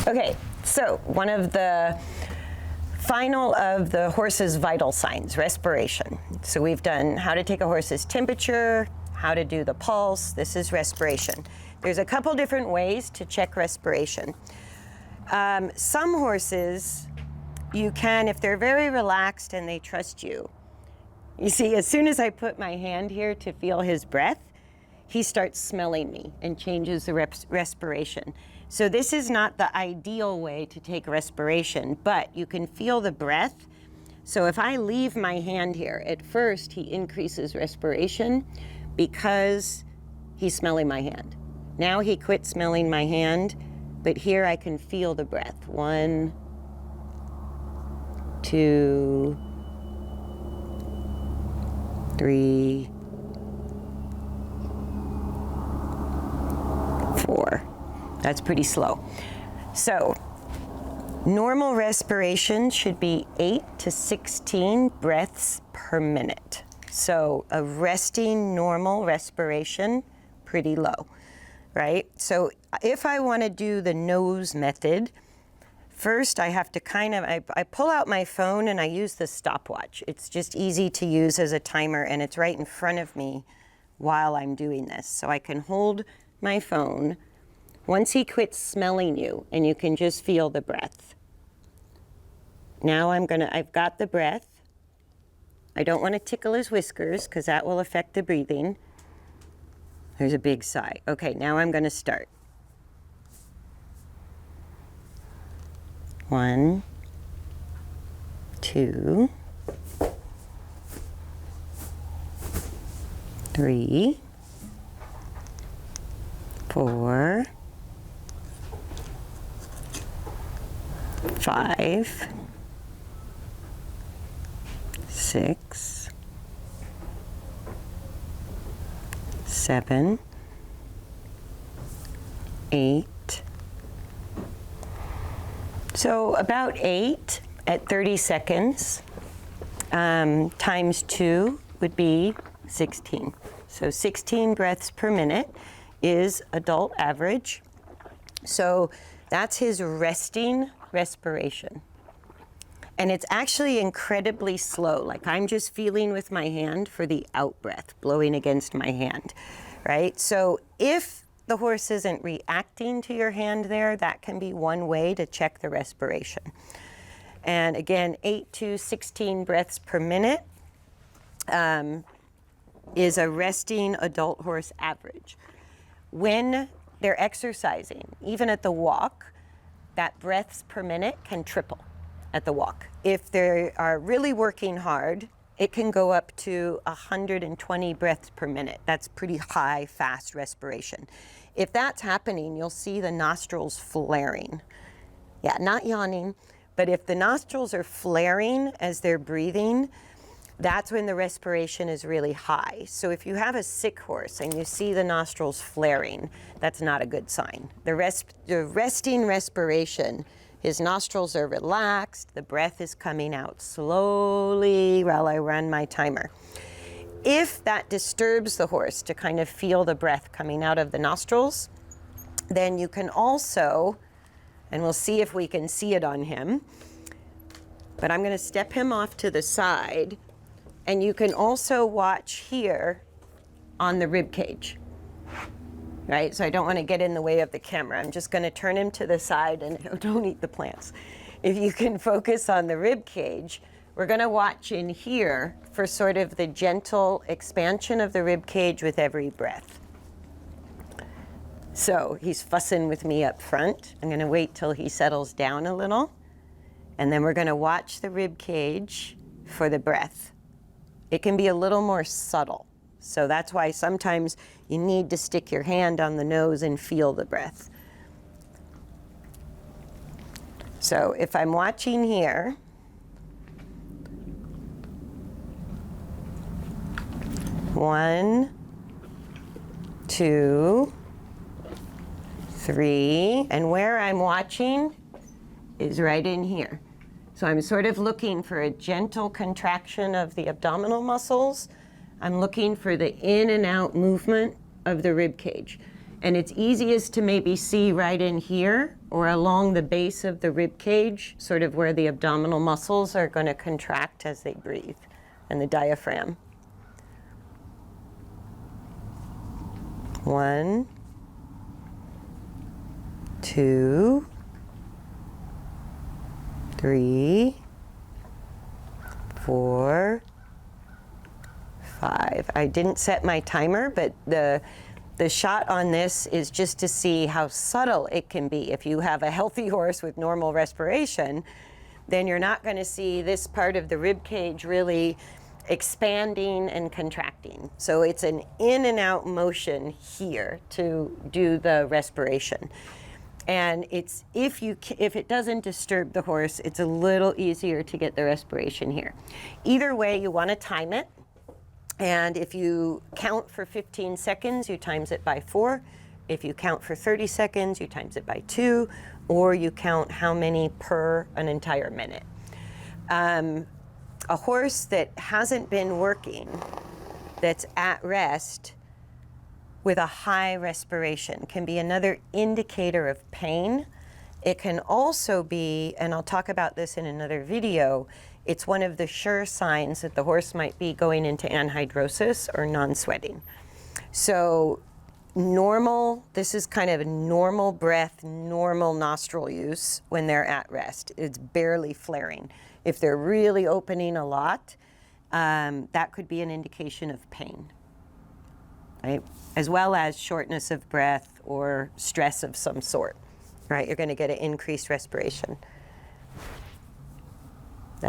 Okay, so one of the final of the horse's vital signs, respiration. So we've done how to take a horse's temperature, how to do the pulse. This is respiration. There's a couple different ways to check respiration. Some horses, you can, if they're very relaxed and they trust you. You see, as soon as I put my hand here to feel his breath, he starts smelling me and changes the respiration. So this is not the ideal way to take respiration, but you can feel the breath. So if I leave my hand here, at first he increases respiration because he's smelling my hand. Now he quit smelling my hand, but here I can feel the breath. 1, 2, 3, 4. That's pretty slow. So normal respiration should be 8 to 16 breaths per minute. So a resting normal respiration, pretty low, right? So if I want to do the nose method, first I have to I pull out my phone and I use the stopwatch. It's just easy to use as a timer and it's right in front of me while I'm doing this. So I can hold my phone once he quits smelling you and you can just feel the breath. Now I've got the breath. I don't want to tickle his whiskers because that will affect the breathing. There's a big sigh. Okay, now I'm going to start. 1, 2, 3, 4, 5, 6, 7, 8. So about 8 at 30 seconds times 2 would be 16. So 16 breaths per minute is adult average. So that's his resting respiration. And it's actually incredibly slow. Like I'm just feeling with my hand for the out breath blowing against my hand, right? So if the horse isn't reacting to your hand there, that can be one way to check the respiration. And again, 8 to 16 breaths per minute is a resting adult horse average. When they're exercising, even at the walk, that breaths per minute can triple at the walk. If they are really working hard, it can go up to 120 breaths per minute. That's pretty high, fast respiration. If that's happening, you'll see the nostrils flaring. Yeah, not yawning, but if the nostrils are flaring as they're breathing, that's when the respiration is really high. So if you have a sick horse and you see the nostrils flaring, that's not a good sign. The resting respiration, his nostrils are relaxed, the breath is coming out slowly while I run my timer. If that disturbs the horse to kind of feel the breath coming out of the nostrils, then you can also, and we'll see if we can see it on him, but I'm going to step him off to the side, and you can also watch here on the rib cage. Right, so I don't want to get in the way of the camera. I'm just going to turn him to the side and don't eat the plants. If you can focus on the rib cage, we're going to watch in here for sort of the gentle expansion of the rib cage with every breath. So he's fussing with me up front. I'm going to wait till he settles down a little, and then we're going to watch the rib cage for the breath. It can be a little more subtle. So that's why sometimes you need to stick your hand on the nose and feel the breath. So if I'm watching here, one, 2, 3, and where I'm watching is right in here. So I'm sort of looking for a gentle contraction of the abdominal muscles. I'm looking for the in and out movement of the rib cage. And it's easiest to maybe see right in here or along the base of the rib cage, sort of where the abdominal muscles are going to contract as they breathe, and the diaphragm. 1, 2, 3, 4, 5. I didn't set my timer, but the shot on this is just to see how subtle it can be. If you have a healthy horse with normal respiration, then you're not going to see this part of the rib cage really expanding and contracting. So it's an in and out motion here to do the respiration. And it's if it doesn't disturb the horse, it's a little easier to get the respiration here. Either way, you want to time it. And if you count for 15 seconds, you times it by 4. If you count for 30 seconds, you times it by 2, or you count how many per an entire minute. A horse that hasn't been working, that's at rest with a high respiration, can be another indicator of pain. It can also be, and I'll talk about this in another video, it's one of the sure signs that the horse might be going into anhydrosis or non-sweating. So normal, this is kind of a normal breath, normal nostril use when they're at rest. It's barely flaring. If they're really opening a lot, that could be an indication of pain, right? As well as shortness of breath or stress of some sort, right? You're going to get an increased respiration.